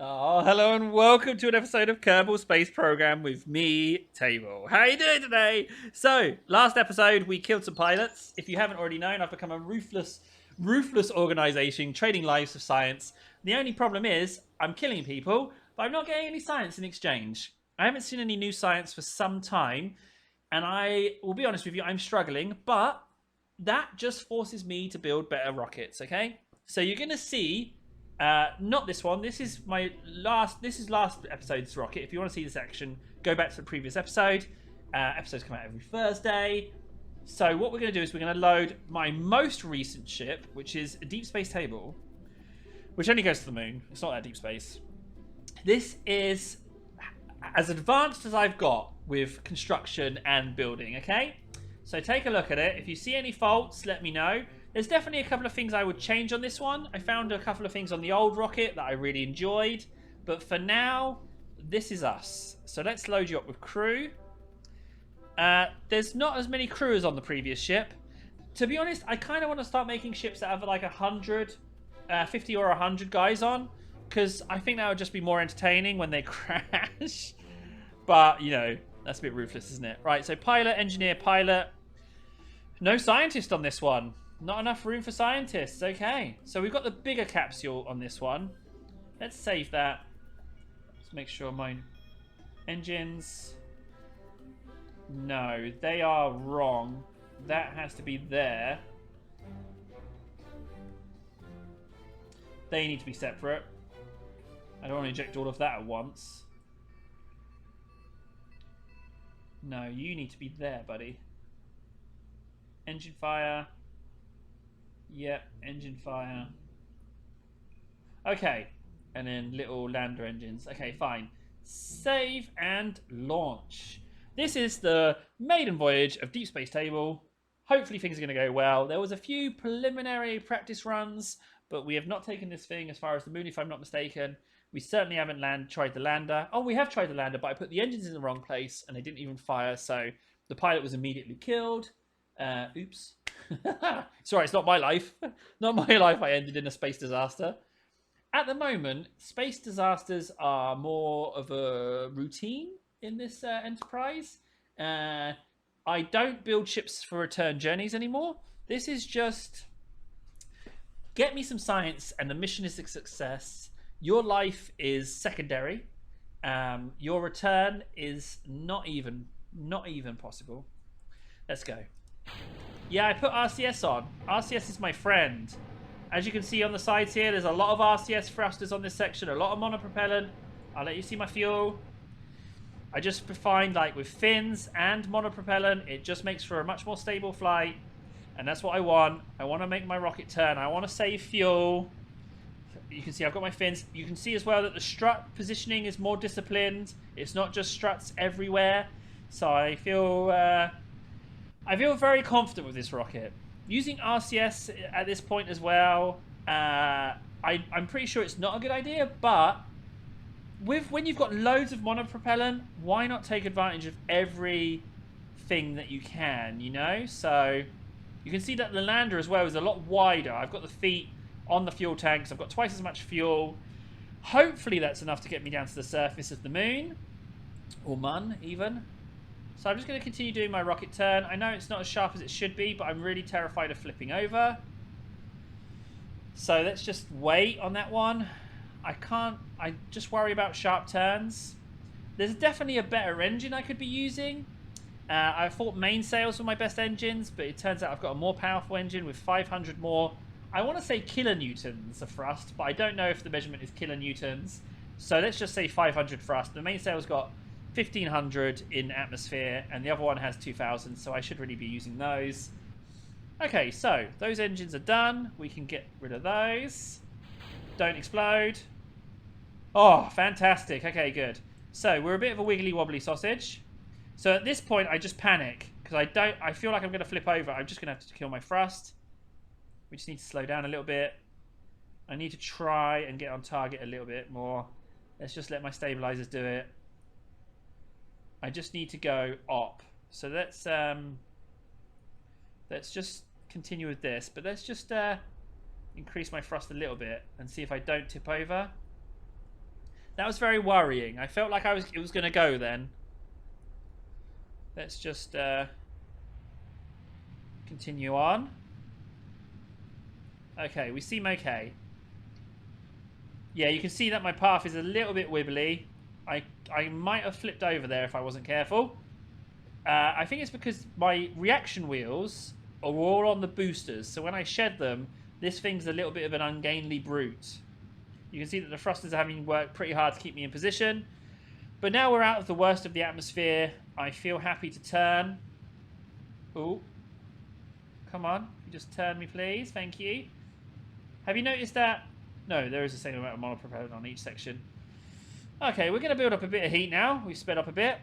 Oh, hello and welcome to an episode of Kerbal Space Program with me, Table. How are you doing today? So, last episode we killed some pilots. If you haven't already known, I've become a ruthless organization trading lives of science. The only problem is I'm killing people, but I'm not getting any science in exchange. I haven't seen any new science for some time, and I will be honest with you, I'm struggling, but that just forces me to build better rockets, okay? So you're going to see not this one. This is my last. This is last episode's rocket. If you want to see this action, go back to the previous episode. Episodes come out every Thursday. So what we're going to do is we're going to load my most recent ship, which is a deep space table, which only goes to the moon. It's not that deep space. This is as advanced as I've got with construction and building. Okay, so take a look at it. If you see any faults, let me know. There's definitely a couple of things I would change on this one. I found a couple of things on the old rocket that I really enjoyed. But for now, this is us. So let's load you up with crew. There's not as many crew as on the previous ship. To be honest, I kind of want to start making ships that have like 100, 50 or 100 guys on. Because I think that would just be more entertaining when they crash. But, you know, that's a bit ruthless, isn't it? Right, so pilot, engineer, pilot. No scientist on this one. Not enough room for scientists. Okay. So we've got the bigger capsule on this one. Let's save that. Let's make sure my engines... No, they are wrong. That has to be there. They need to be separate. I don't want to inject all of that at once. No, you need to be there, buddy. Engine fire... Yep, engine fire. Okay, and then little lander engines. Okay, fine. Save and launch. This is the maiden voyage of Deep Space Table. Hopefully things are going to go well. There was a few preliminary practice runs, but we have not taken this thing as far as the moon, if I'm not mistaken. We certainly haven't tried the lander. Oh, we have tried the lander, but I put the engines in the wrong place, and they didn't even fire, so the pilot was immediately killed. Oops. Sorry, it's not my life. Not my life. I ended in a space disaster. At the moment, space disasters are more of a routine in this enterprise. I don't build ships for return journeys anymore. This is just get me some science and the mission is a success. Your life is secondary. Your return is not even possible. Let's go. Yeah, I put RCS on. RCS is my friend. As you can see on the sides here, there's a lot of RCS thrusters on this section, a lot of monopropellant. I'll let you see my fuel. I just find, like, with fins and monopropellant, it just makes for a much more stable flight. And that's what I want. I want to make my rocket turn. I want to save fuel. You can see I've got my fins. You can see as well that the strut positioning is more disciplined. It's not just struts everywhere. So I feel very confident with this rocket. Using RCS at this point as well, I'm pretty sure it's not a good idea, but when you've got loads of monopropellant, why not take advantage of everything that you can, you know? So you can see that the lander as well is a lot wider. I've got the feet on the fuel tanks. I've got twice as much fuel. Hopefully that's enough to get me down to the surface of the moon. Or Mun, even. So I'm just going to continue doing my rocket turn. I know it's not as sharp as it should be, but I'm really terrified of flipping over. So let's just wait on that one. I just worry about sharp turns. There's definitely a better engine I could be using. I thought mainsails were my best engines, but it turns out I've got a more powerful engine with 500 more. I want to say kilonewtons of thrust, but I don't know if the measurement is kilonewtons. So let's just say 500 thrust. The mainsail's got 1500 in atmosphere, and the other one has 2000, so I should really be using those. Okay, so those engines are done. We can get rid of those. Don't explode. Oh, fantastic. Okay, good. So we're a bit of a wiggly wobbly sausage. So at this point, I just panic because I feel like I'm going to flip over. I'm just going to have to kill my thrust. We just need to slow down a little bit. I need to try and get on target a little bit more. Let's just let my stabilizers do it. I just need to go op. So let's just continue with this. But let's just increase my thrust a little bit and see if I don't tip over. That was very worrying. I felt like it was going to go then. Let's just continue on. Okay, we seem okay. Yeah, you can see that my path is a little bit wibbly. I might have flipped over there if I wasn't careful. I think it's because my reaction wheels are all on the boosters. So when I shed them, this thing's a little bit of an ungainly brute. You can see that the thrusters are having worked pretty hard to keep me in position. But now we're out of the worst of the atmosphere. I feel happy to turn. Ooh. Come on. You just turn me, please. Thank you. Have you noticed that? No, there is the same amount of monopropellant on each section. Okay, we're going to build up a bit of heat now. We've sped up a bit.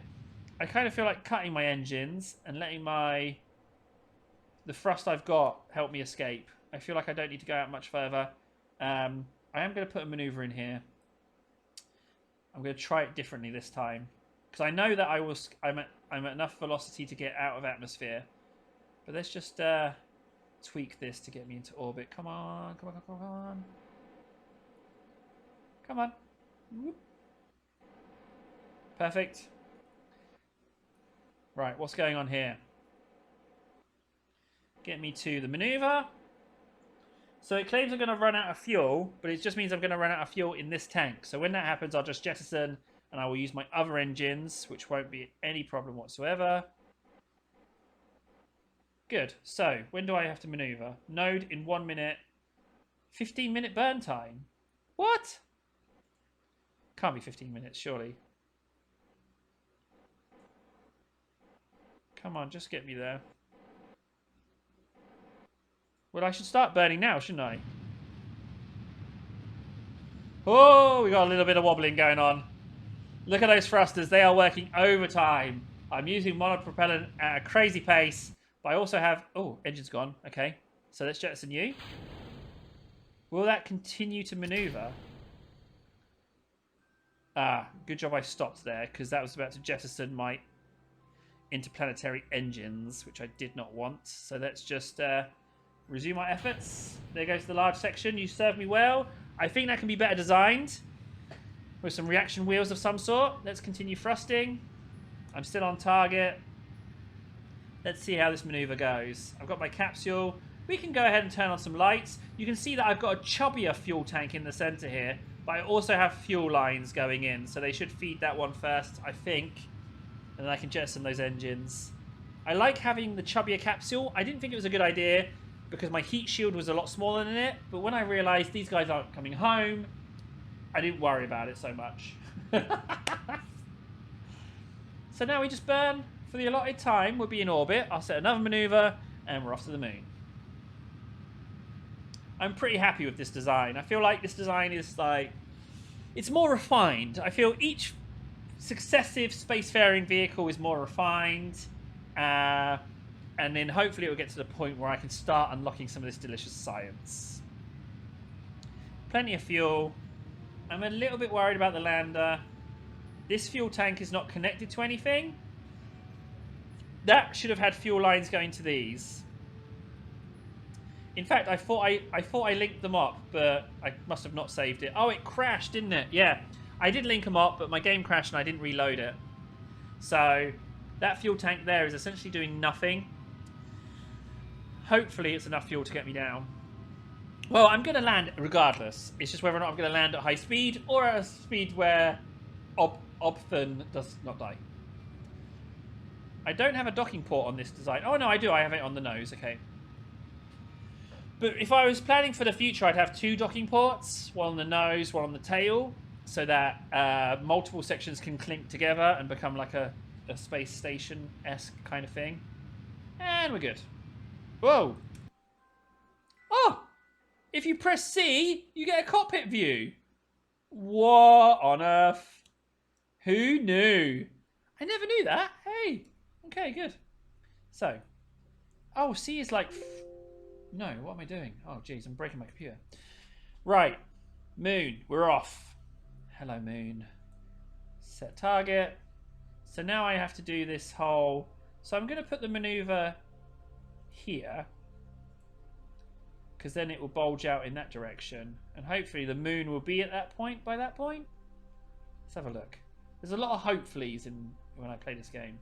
I kind of feel like cutting my engines and letting the thrust I've got help me escape. I feel like I don't need to go out much further. I am going to put a maneuver in here. I'm going to try it differently this time, because I know that I'm at enough velocity to get out of atmosphere. But let's just tweak this to get me into orbit. Come on, come on, come on, come on. Come on. Whoop. Perfect. Right, what's going on here? Get me to the maneuver. So it claims I'm going to run out of fuel, but it just means I'm going to run out of fuel in this tank. So when that happens, I'll just jettison and I will use my other engines, which won't be any problem whatsoever. Good. So when do I have to maneuver? Node in 1 minute. 15-minute burn time. What? Can't be 15 minutes, surely. Come on, just get me there. Well, I should start burning now, shouldn't I? Oh, we got a little bit of wobbling going on. Look at those thrusters. They are working overtime. I'm using monopropellant at a crazy pace. But I also have... Oh, engine's gone. Okay. So let's jettison you. Will that continue to maneuver? Ah, good job I stopped there, because that was about to jettison my interplanetary engines, which I did not want. So let's just resume our efforts. There goes the large section. You served me well. I think that can be better designed with some reaction wheels of some sort. Let's continue thrusting. I'm still on target. Let's see how this maneuver goes. I've got my capsule. We can go ahead and turn on some lights. You can see that I've got a chubbier fuel tank in the center here, but I also have fuel lines going in, so they should feed that one first, I think. And then I can jettison those engines. I like having the chubbier capsule. I didn't think it was a good idea because my heat shield was a lot smaller than it, but when I realized these guys aren't coming home, I didn't worry about it so much. So now we just burn for the allotted time. We'll be in orbit. I'll set another maneuver and we're off to the moon. I'm pretty happy with this design. I feel like this design is like... It's more refined. I feel each successive spacefaring vehicle is more refined. And then hopefully it will get to the point where I can start unlocking some of this delicious science. Plenty of fuel. I'm a little bit worried about the lander. This fuel tank is not connected to anything. That should have had fuel lines going to these. In fact, I thought I linked them up, but I must have not saved it. Oh, it crashed, didn't it? Yeah, I did link them up, but my game crashed and I didn't reload it. So that fuel tank there is essentially doing nothing. Hopefully it's enough fuel to get me down. Well, I'm going to land regardless. It's just whether or not I'm going to land at high speed or at a speed where Opthan does not die. I don't have a docking port on this design. Oh, no, I do. I have it on the nose. Okay. But if I was planning for the future, I'd have two docking ports. One on the nose, one on the tail. So that multiple sections can clink together and become like a space station-esque kind of thing. And we're good. Whoa. Oh! If you press C, you get a cockpit view. What on earth? Who knew? I never knew that. Hey. Okay, good. So. Oh, C is like... No, what am I doing? Oh, geez, I'm breaking my computer. Right. Moon, we're off. Hello, Moon. Set target. So now I have to do this whole... So I'm going to put the maneuver here. Because then it will bulge out in that direction. And hopefully the moon will be at that point by that point. Let's have a look. There's a lot of hopefullys in when I play this game.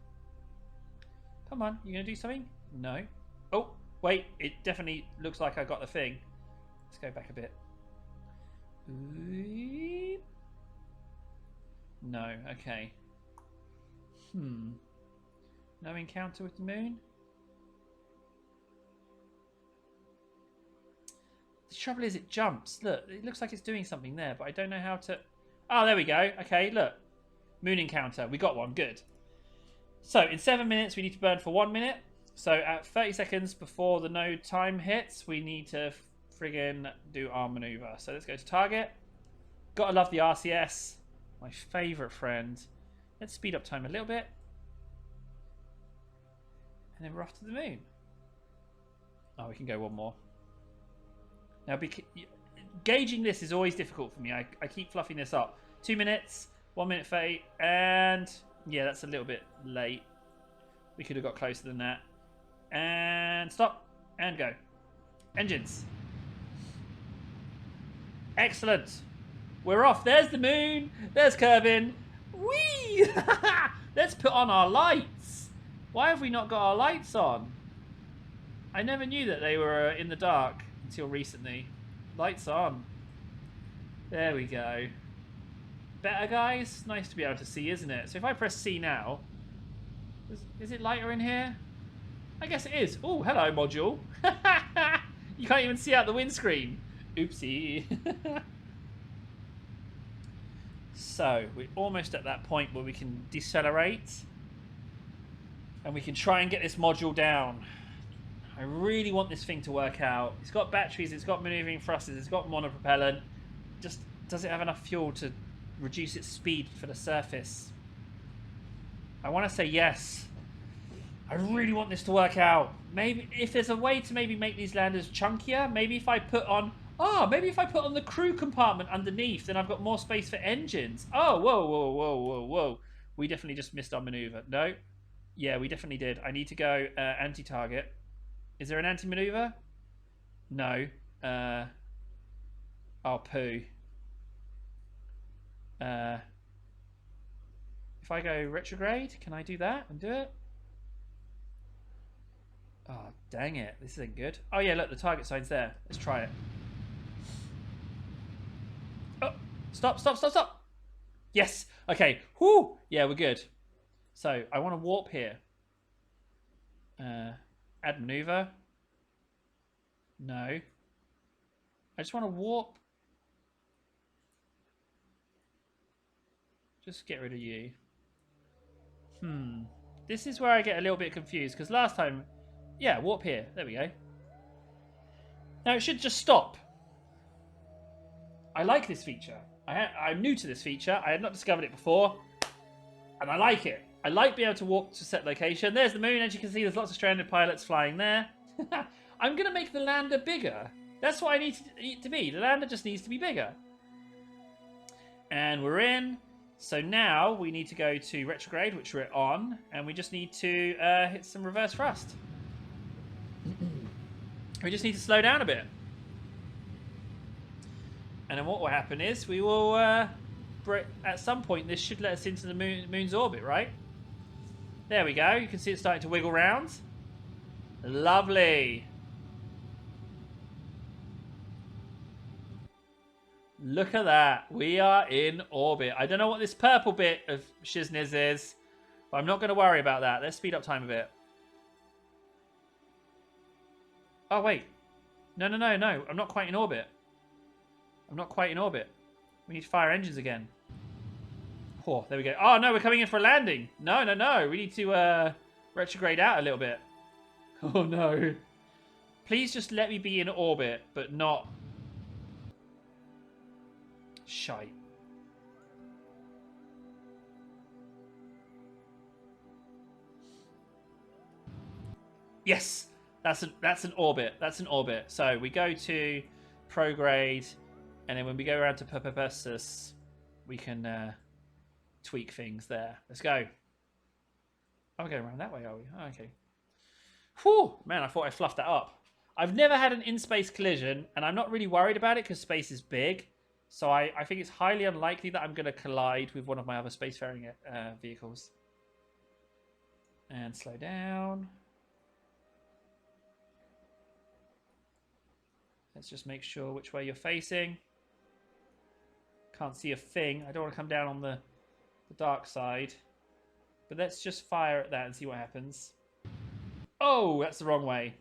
Come on, you gonna do something? No. Oh, wait, it definitely looks like I got the thing. Let's go back a bit. No, okay. No encounter with the moon? The trouble is it jumps. Look, it looks like it's doing something there, but I don't know how to... Oh, there we go. Okay, look. Moon encounter. We got one. Good. So, in 7 minutes, we need to burn for 1 minute. So, at 30 seconds before the no time hits, we need to friggin' do our maneuver. So, let's go to target. Gotta love the RCS. My favourite friend. Let's speed up time a little bit. And then we're off to the moon. Oh, we can go one more. Now, gauging this is always difficult for me. I keep fluffing this up. 2 minutes, 1 minute 30, and yeah, that's a little bit late. We could have got closer than that. And stop, and go. Engines. Excellent. We're off. There's the moon. There's Kerbin. Whee! Let's put on our lights. Why have we not got our lights on? I never knew that they were in the dark until recently. Lights on. There we go. Better, guys? Nice to be able to see, isn't it? So if I press C now, is it lighter in here? I guess it is. Oh, hello, module. You can't even see out the windscreen. Oopsie. So, we're almost at that point where we can decelerate. And we can try and get this module down. I really want this thing to work out. It's got batteries, it's got maneuvering thrusters, it's got monopropellant. Just, does it have enough fuel to reduce its speed for the surface? I want to say yes. I really want this to work out. Maybe if there's a way to maybe make these landers chunkier, maybe if I put on the crew compartment underneath, then I've got more space for engines. Oh, whoa. We definitely just missed our maneuver. No. Yeah, we definitely did. I need to go anti-target. Is there an anti-maneuver? No. Oh, poo. If I go retrograde, can I do that and do it? Oh, dang it. This isn't good. Oh, yeah, look, the target sign's there. Let's try it. Oh, stop. Yes. Okay. Whoo. Yeah, we're good. So, I want to warp here. Add maneuver. No. I just want to warp. Just get rid of you. This is where I get a little bit confused, because last time... Yeah, warp here. There we go. Now, it should just stop. I like this feature. I'm new to this feature. I had not discovered it before. And I like it. I like being able to walk to set location. There's the moon. As you can see, there's lots of stranded pilots flying there. I'm going to make the lander bigger. That's what I need it to be. The lander just needs to be bigger. And we're in. So now we need to go to retrograde, which we're on. And we just need to hit some reverse thrust. We just need to slow down a bit. And then what will happen is we will... at some point, this should let us into the moon's orbit, right? There we go. You can see it starting to wiggle round. Lovely. Look at that. We are in orbit. I don't know what this purple bit of shizniz is, but I'm not going to worry about that. Let's speed up time a bit. Oh, wait. No. I'm not quite in orbit. I'm not quite in orbit. We need to fire engines again. Oh, there we go. Oh, no, we're coming in for a landing. No. We need to retrograde out a little bit. Oh, no. Please just let me be in orbit, but not... Shite. Yes! That's an orbit. That's an orbit. So we go to prograde, and then when we go around to purposes, we can tweak things there. Let's go. Oh, we're going around that way, are we? Oh, okay. Whew! Man, I thought I fluffed that up. I've never had an in-space collision, and I'm not really worried about it because space is big. So I think it's highly unlikely that I'm going to collide with one of my other spacefaring vehicles. And slow down. Let's just make sure which way you're facing. Can't see a thing. I don't want to come down on the dark side. But let's just fire at that and see what happens. Oh, that's the wrong way.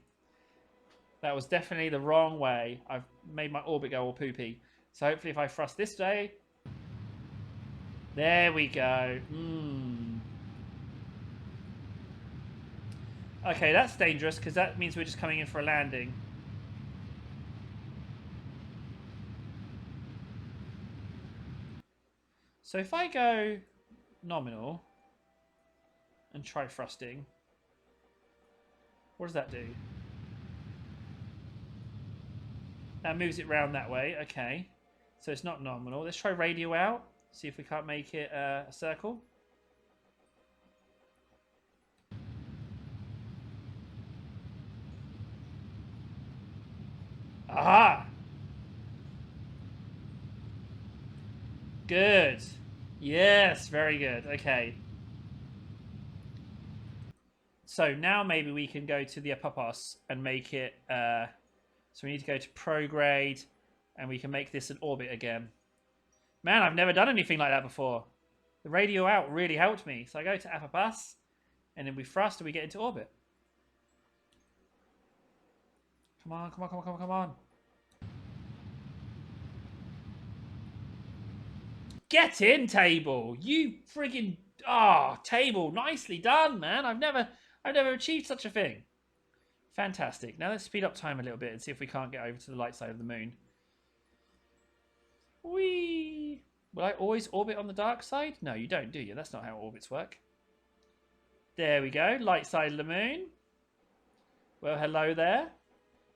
That was definitely the wrong way. I've made my orbit go all poopy. So hopefully if I thrust this way... There we go. Okay, that's dangerous because that means we're just coming in for a landing. So if I go nominal and try thrusting, what does that do? That moves it round that way. Okay. So it's not nominal. Let's try radio out. See if we can't make it a circle. Aha! Good. Yes, very good. Okay. So now maybe we can go to the Apopos and make it... so we need to go to prograde and we can make this an orbit again. Man, I've never done anything like that before. The radio out really helped me. So I go to Apopos and then we thrust and we get into orbit. Come on, come on, come on, come on, come on. Get in, Table. You friggin' Table, nicely done, man. I've never achieved such a thing. Fantastic. Now let's speed up time a little bit and see if we can't get over to the light side of the moon. Whee! Will I always orbit on the dark side? No, you don't, do you? That's not how orbits work. There we go. Light side of the moon. Well, hello there.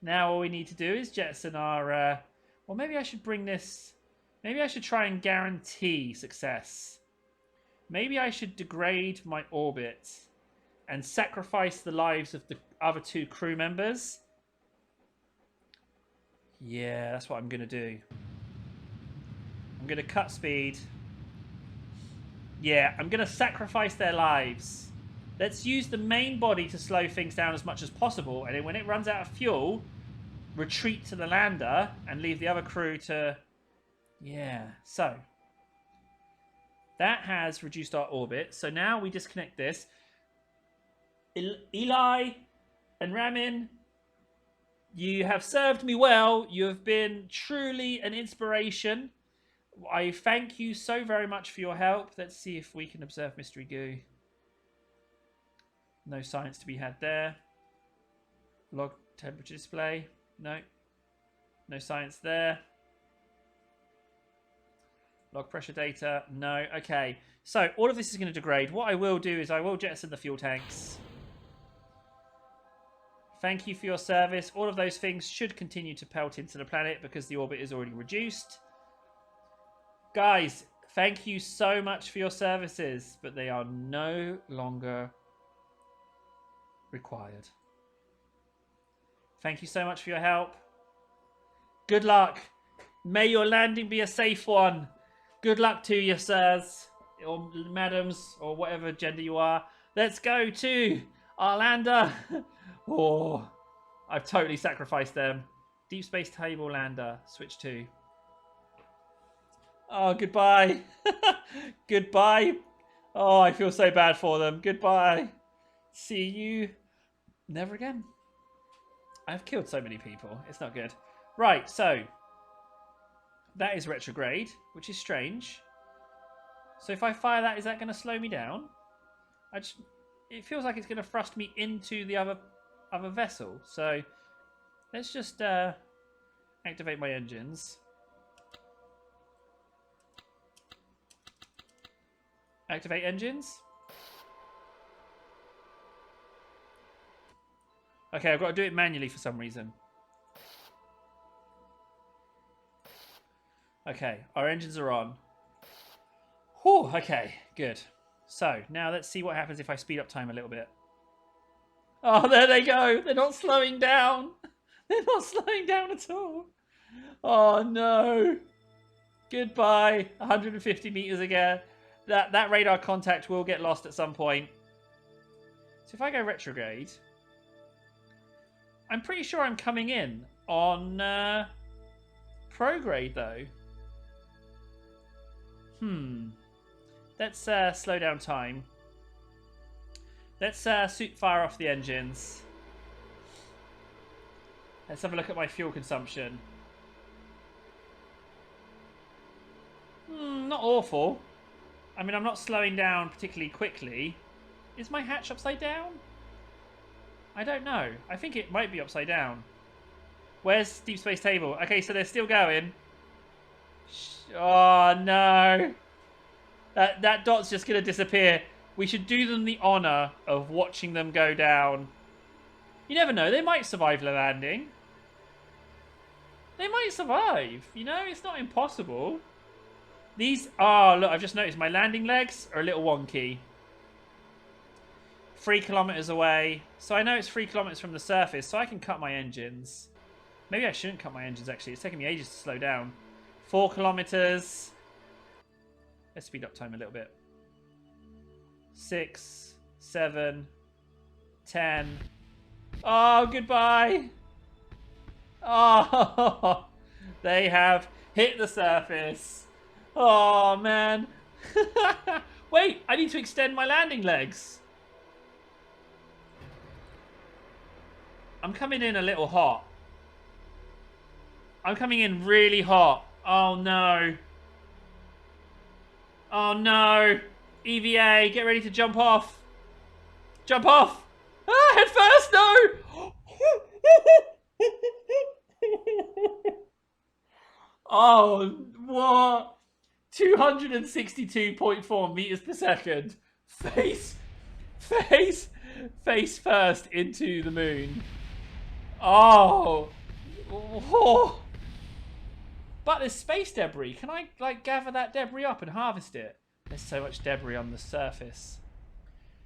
Now all we need to do is jettison our... well, maybe I should bring this... Maybe I should try and guarantee success. Maybe I should degrade my orbit and sacrifice the lives of the other two crew members. Yeah, that's what I'm going to do. I'm going to cut speed. Yeah, I'm going to sacrifice their lives. Let's use the main body to slow things down as much as possible. And then when it runs out of fuel, retreat to the lander and leave the other crew to... Yeah, so that has reduced our orbit. So now we disconnect this. Eli and Ramin, you have served me well. You have been truly an inspiration. I thank you so very much for your help. Let's see if we can observe Mystery Goo. No science to be had there. Log temperature display. No. No science there. Log pressure data. No. Okay. So all of this is going to degrade. What I will do is I will jettison the fuel tanks. Thank you for your service. All of those things should continue to pelt into the planet because the orbit is already reduced. Guys, thank you so much for your services, but they are no longer required. Thank you so much for your help. Good luck. May your landing be a safe one. Good luck to you, sirs, or madams, or whatever gender you are. Let's go to our lander. Oh, I've totally sacrificed them. Deep Space Table lander. Switch to. Oh, goodbye. Goodbye. Oh, I feel so bad for them. Goodbye. See you never again. I've killed so many people. It's not good. Right, so that is retrograde, which is strange. So if I fire that, is that going to slow me down? It feels like it's going to thrust me into the other vessel. So let's just activate my engines. Activate engines. Okay, I've got to do it manually for some reason. Okay, our engines are on. Whew, okay, good. So, now let's see what happens if I speed up time a little bit. Oh, there they go. They're not slowing down. They're not slowing down at all. Oh, no. Goodbye. 150 meters again. That radar contact will get lost at some point. So if I go retrograde, I'm pretty sure I'm coming in on prograde though. Let's slow down time. Let's fire off the engines. Let's have a look at my fuel consumption. Not awful. I mean, I'm not slowing down particularly quickly. Is my hatch upside down? I don't know. I think it might be upside down. Where's Deep Space Table? Okay, so they're still going. Oh, no. That dot's just going to disappear. We should do them the honour of watching them go down. You never know. They might survive the landing. They might survive. You know, it's not impossible. These are... Look, I've just noticed my landing legs are a little wonky. 3 kilometers away. So I know it's 3 kilometers from the surface, so I can cut my engines. Maybe I shouldn't cut my engines, actually. It's taking me ages to slow down. 4 kilometers. Let's speed up time a little bit. 6, 7, 10. Oh, goodbye. Oh, they have hit the surface. Oh, man. Wait, I need to extend my landing legs. I'm coming in a little hot. I'm coming in really hot. Oh, no. Oh, no. EVA, get ready to jump off. Jump off. Ah, head first, no. Oh, what? 262.4 meters per second. Face first into the moon. Oh. Oh. But there's space debris. Can I, like, gather that debris up and harvest it? There's so much debris on the surface.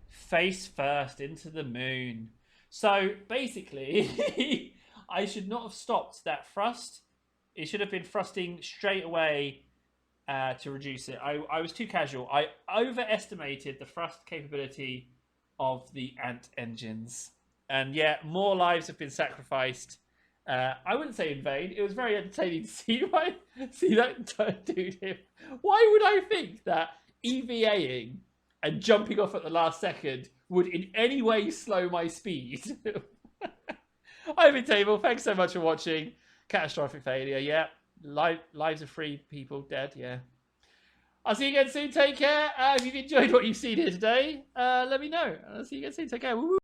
Face first into the moon. So, basically, I should not have stopped that thrust. It should have been thrusting straight away to reduce it. I was too casual. I overestimated the thrust capability of the ant engines. And yeah, more lives have been sacrificed. I wouldn't say in vain. It was very entertaining to see that dude here. Why would I think that EVAing and jumping off at the last second would in any way slow my speed? I've been Table. Thanks so much for watching. Catastrophic failure. Yeah. Lives of 3 people dead. Yeah. I'll see you again soon. Take care. If you've enjoyed what you've seen here today, let me know. I'll see you again soon. Take care. Woo-woo.